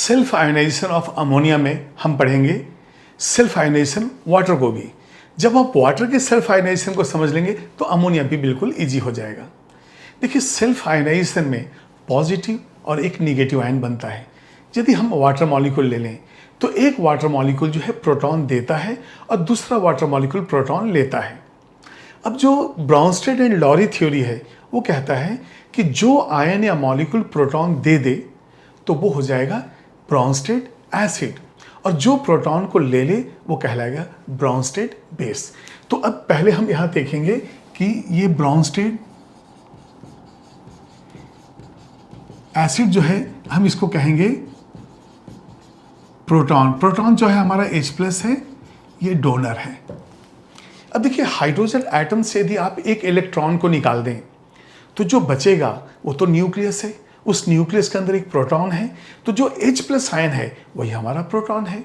Self ionisation of ammonia में हम पढ़ेंगे सेल्फ आयोनाइजेशन वाटर को भी। जब आप वाटर के सेल्फ आयोनाइजेशन को समझ लेंगे तो अमोनिया भी बिल्कुल इजी हो जाएगा। देखिए, सेल्फ आयोनाइजेशन में पॉजिटिव और एक निगेटिव आयन बनता है। यदि हम वाटर मॉलिक्यूल ले लें तो एक वाटर मॉलिक्यूल जो है प्रोटॉन देता है और दूसरा वाटर मॉलिक्यूल प्रोटॉन लेता है। अब जो ब्राउनस्टेड एंड लॉरी थ्योरी है वो कहता है कि जो आयन या मॉलिक्यूल प्रोटॉन दे दे तो वो हो जाएगा ब्राउनस्टेड एसिड, और जो प्रोटॉन को ले ले वो कहलाएगा ब्राउनस्टेड बेस। तो अब पहले हम यहाँ देखेंगे कि ये ब्राउनस्टेड एसिड जो है हम इसको कहेंगे प्रोटॉन। प्रोटॉन जो है हमारा H+ है, ये डोनर है। अब देखिए, हाइड्रोजन एटम से यदि आप एक इलेक्ट्रॉन को निकाल दें तो जो बचेगा वो तो न्यूक्लियस है, उस न्यूक्लियस के अंदर एक प्रोटॉन है, तो जो H+ आयन है वही हमारा प्रोटॉन है।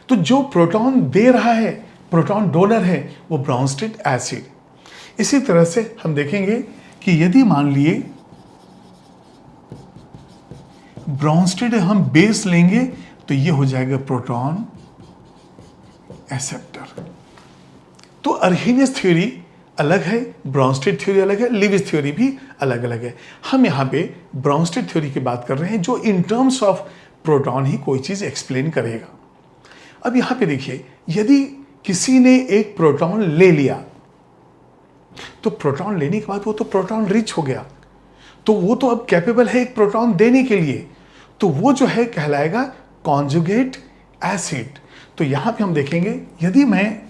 तो जो प्रोटॉन दे रहा है, प्रोटॉन डोनर है, वो ब्राउनस्टेड एसिड। इसी तरह से हम देखेंगे कि यदि मान लिए ब्राउनस्टेड हम बेस लेंगे तो ये हो जाएगा प्रोटॉन एक्सेप्टर। तो अर्हेनियस थ्योरी अलग है, ब्राउनस्टेड थ्योरी अलग है, लीविस थ्योरी भी अलग अलग है। हम यहाँ पे ब्राउनस्टेड थ्योरी की बात कर रहे हैं जो इन टर्म्स ऑफ प्रोटॉन ही कोई चीज़ एक्सप्लेन करेगा। अब यहाँ पे देखिए, यदि किसी ने एक प्रोटॉन ले लिया तो प्रोटॉन लेने के बाद वो तो प्रोटॉन रिच हो गया, तो वो तो अब कैपेबल है एक प्रोटॉन देने के लिए, तो वो जो है कहलाएगा कॉन्जुगेट एसिड। तो यहाँ पे हम देखेंगे, यदि मैं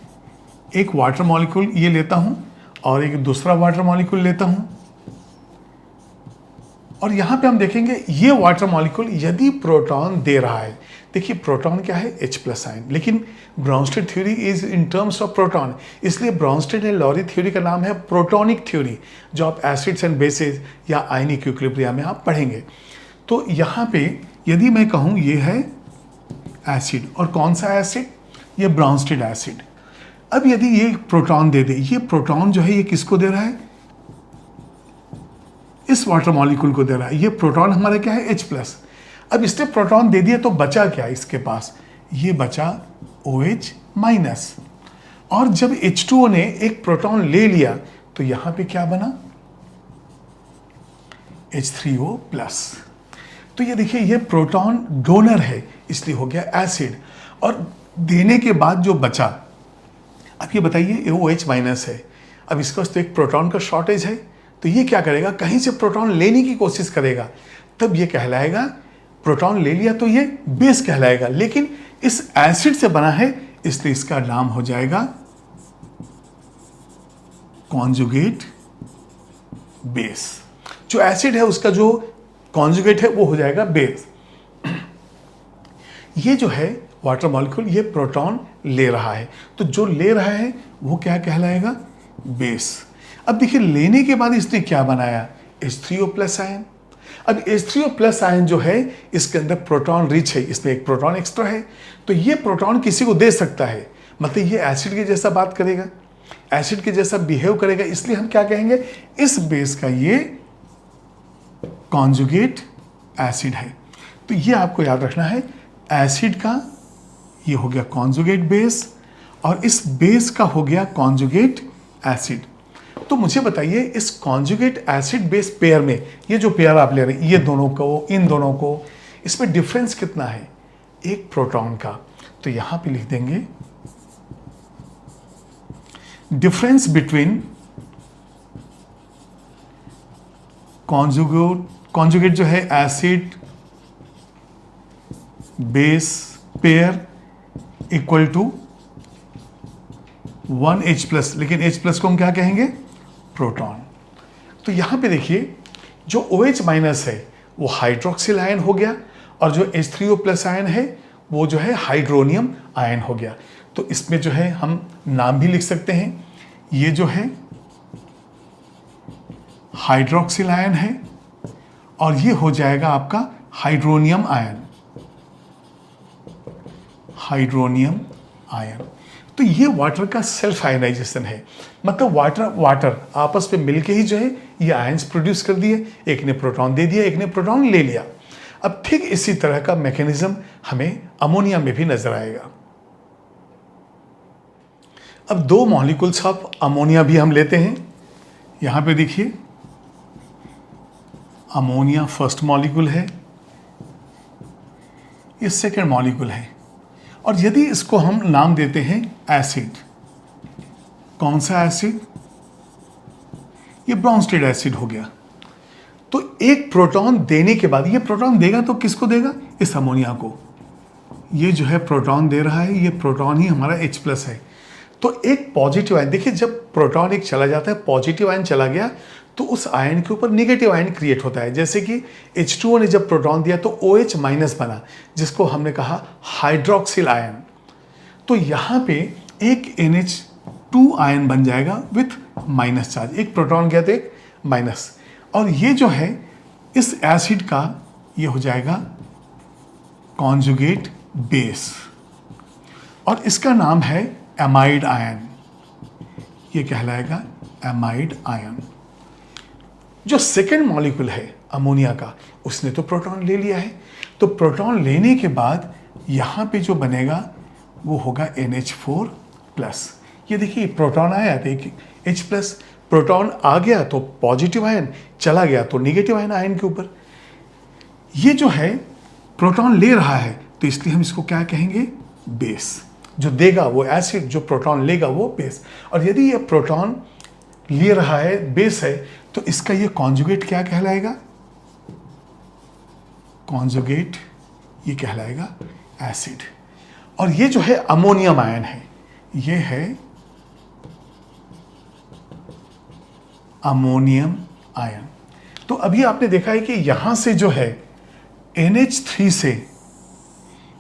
एक वाटर मॉलिक्यूल ये लेता हूँ और एक दूसरा वाटर मॉलिक्यूल लेता हूँ, और यहाँ पे हम देखेंगे ये वाटर मॉलिक्यूल यदि प्रोटॉन दे रहा है, देखिए प्रोटॉन क्या है, H+ आयन, लेकिन Bronsted theory is in terms of proton, इसलिए ब्राउनस्टेड एंड लॉरी थ्योरी का नाम है प्रोटॉनिक थ्योरी, जो आप एसिड्स एंड बेसिस या आयनिक इक्विलिब्रियम में आप पढ़ेंगे। तो यहाँ पे यदि मैं कहूँ ये है एसिड, और कौन सा एसिड, ये ब्राउनस्टेड एसिड। अब यदि ये प्रोटॉन दे दे, ये प्रोटॉन जो है ये किसको दे रहा है, इस वाटर मॉलिक्यूल को दे रहा है, ये प्रोटॉन हमारा क्या है, H+। अब इसने प्रोटॉन दे दिया तो बचा क्या इसके पास, ये बचा OH-, और जब H2O ने एक प्रोटॉन ले लिया तो यहां पे क्या बना, H3O+। तो ये देखिए, ये प्रोटॉन डोनर है इसलिए हो गया एसिड, और देने के बाद जो बचा, अब ये बताइए OH- है, अब इसके पास तो एक प्रोटॉन का शॉर्टेज है, तो ये क्या करेगा, कहीं से प्रोटॉन लेने की कोशिश करेगा, तब ये कहलाएगा, प्रोटॉन ले लिया तो ये बेस कहलाएगा, लेकिन इस एसिड से बना है इसलिए इसका नाम हो जाएगा कॉन्जुगेट बेस। जो एसिड है उसका जो कॉन्जुगेट है वो हो जाएगा बेस। ये जो है वाटर मॉलिक्यूल ये प्रोटॉन ले रहा है, तो जो ले रहा है वो क्या कहलाएगा, बेस। अब देखिए, लेने के बाद इसने क्या बनाया, H3O+ आयन। अब H3O+ आयन जो है इसके अंदर प्रोटॉन रिच है, इसमें एक प्रोटॉन एक्स्ट्रा है, तो ये प्रोटॉन किसी को दे सकता है, मतलब ये एसिड के जैसा बात करेगा, एसिड के जैसा बिहेव करेगा, इसलिए हम क्या कहेंगे, इस बेस का ये कॉन्जुगेट एसिड है। तो ये आपको याद रखना है, एसिड का ये हो गया कॉन्जुगेट बेस और इस बेस का हो गया कॉन्जुगेट एसिड। तो मुझे बताइए, इस कॉन्जुगेट एसिड बेस पेयर में, ये जो पेयर आप ले रहे हैं, ये दोनों को, इन दोनों को, इसमें डिफरेंस कितना है, एक प्रोटॉन का। तो यहां पे लिख देंगे डिफरेंस बिटवीन कॉन्जुगेट जो है acid base pair equal to 1H+, लेकिन H+ को हम क्या कहेंगे, प्रोटॉन। तो यहां पे देखिए, जो OH- है वो हाइड्रोक्सिल आयन हो गया, और जो H3O+ आयन है वो जो है हाइड्रोनियम आयन हो गया। तो इसमें जो है हम नाम भी लिख सकते हैं, ये जो है हाइड्रोक्सिल आयन है और ये हो जाएगा आपका हाइड्रोनियम आयन, हाइड्रोनियम आयन। तो ये वाटर का सेल्फ आयनाइजेशन है, मतलब वाटर आपस में मिलके ही जो है ये आयंस प्रोड्यूस कर दिए, एक ने प्रोटॉन दे दिया, एक ने प्रोटॉन ले लिया। अब ठीक इसी तरह का मैकेनिज्म हमें अमोनिया में भी नजर आएगा। अब दो मॉलिक्यूल्स ऑफ अमोनिया भी हम लेते हैं। यहां पे देखिए, अमोनिया फर्स्ट मॉलिक्यूल है, ये सेकेंड मॉलिक्यूल है, और यदि इसको हम नाम देते हैं एसिड, कौन सा एसिड? ये ब्रॉन्स्टेड एसिड हो गया। तो एक प्रोटॉन देने के बाद, ये प्रोटॉन देगा तो किसको देगा? इस अमोनिया को। ये जो है प्रोटॉन दे रहा है, ये प्रोटॉन ही हमारा H+ है। तो एक पॉजिटिव आयन, देखिए जब प्रोटॉन एक चला जाता है, पॉजिटिव आयन चला गया, तो उस आयन के ऊपर नेगेटिव आयन क्रिएट होता है। जैसे कि H2O ने जब प्रोटॉन दिया तो OH- बना, जिसको हमने कहा हाइड्रोक्सिल आयन। तो यहाँ पे एक NH2 आयन बन जाएगा विथ माइनस चार्ज, एक प्रोटॉन गया तो एक माइनस, और ये जो है इस एसिड का ये हो जाएगा कॉन्जुगेट बेस, और इसका नाम है एमाइड आयन। ये कहलाएगा एमाइड आयन। जो सेकेंड मॉलिक्यूल है अमोनिया का, उसने तो प्रोटॉन ले लिया है, तो प्रोटॉन लेने के बाद यहाँ पे जो बनेगा वो होगा NH4+। ये देखिए प्रोटॉन आया तो एक H+, प्रोटॉन आ गया तो पॉजिटिव आयन, चला गया तो नेगेटिव आयन आयन के ऊपर। ये जो है प्रोटॉन ले रहा है, तो इसलिए हम इसको क्या कहेंगे? बेस। जो देगा वो एसिड, जो प्रोटॉन लेगा वो बेस। और यदि ये प्रोटॉन ले रहा है, बेस है, तो इसका ये कॉन्जुगेट क्या कहलाएगा? कॉन्जुगेट ये कहलाएगा एसिड। और ये जो है अमोनियम आयन है, ये है अमोनियम आयन। तो अभी आपने देखा है कि यहां से जो है NH3 से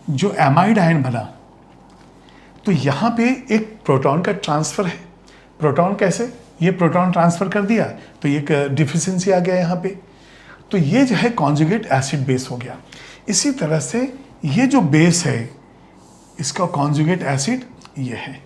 जो एमाइड आयन बना, तो यहां पे एक प्रोटॉन का ट्रांसफर है। प्रोटॉन कैसे? ये प्रोटॉन ट्रांसफर कर दिया तो ये डिफिशियंसी आ गया यहाँ पे, तो ये जो है कॉन्जुगेट एसिड बेस हो गया। इसी तरह से ये जो बेस है इसका कॉन्जुगेट एसिड ये है।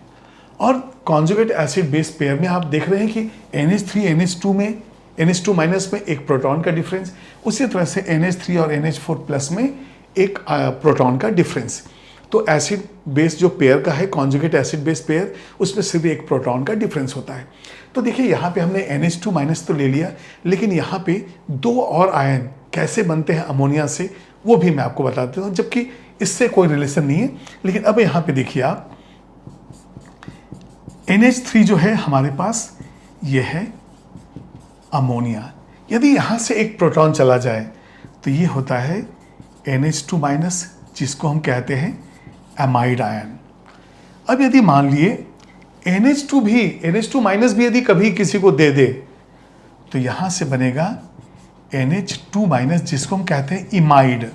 और कॉन्जुगेट एसिड बेस पेयर में आप देख रहे हैं कि NH3 NH2 में, NH2- में एक प्रोटॉन का डिफरेंस, उसी तरह से NH3 और NH4+ में एक प्रोटॉन का डिफरेंस। तो एसिड बेस जो पेयर का है, कॉन्जुगेट एसिड बेस पेयर, उसमें सिर्फ एक प्रोटॉन का डिफरेंस होता है। तो देखिए यहाँ पे हमने NH2- तो ले लिया, लेकिन यहाँ पे दो और आयन कैसे बनते हैं अमोनिया से, वो भी मैं आपको बता देता हूँ, जबकि इससे कोई रिलेशन नहीं है। लेकिन अब यहाँ पे देखिए आप, NH3 जो है हमारे पास, ये है अमोनिया। यदि यहाँ से एक प्रोटॉन चला जाए तो ये होता है NH2-, जिसको हम कहते हैं एमाइड आयन। अब यदि मान लिए NH2 भी, NH2- भी यदि कभी किसी को दे दे, तो यहां से बनेगा NH2-, जिसको हम कहते हैं इमाइड।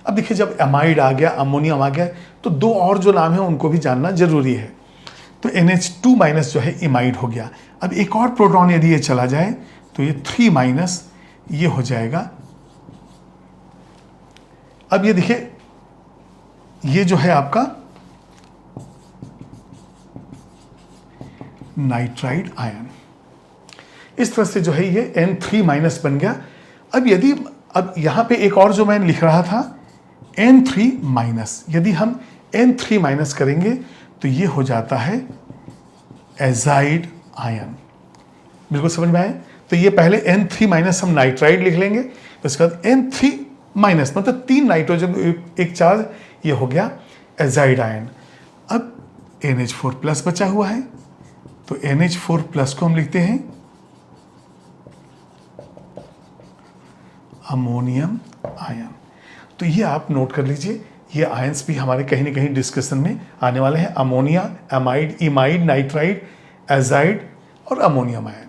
अब देखिए जब एमाइड आ गया, अमोनियम आ गया, तो दो और जो नाम है उनको भी जानना जरूरी है। तो NH2- जो है इमाइड हो गया। अब एक और प्रोटॉन यदि ये चला जाए तो ये 3- ये हो जाएगा। अब ये देखिए, ये जो है आपका नाइट्राइड आयन। इस तरह से जो है ये N3- बन गया। अब यहां पे एक और जो मैं लिख रहा था N3-, यदि हम N3- करेंगे तो ये हो जाता है एजाइड आयन। बिल्कुल समझ में आए? तो ये पहले N3- हम नाइट्राइड लिख लेंगे, तो उसके बाद N3- मतलब 3 नाइट्रोजन एक चार्ज, ये हो गया एजाइड आयन। अब NH4+ बचा हुआ है, तो NH4+ को हम लिखते हैं अमोनियम आयन। तो ये आप नोट कर लीजिए, ये आयंस भी हमारे कहीं ना कहीं डिस्कशन में आने वाले हैं। अमोनिया, एमाइड, इमाइड, नाइट्राइड, एजाइड और अमोनियम आयन।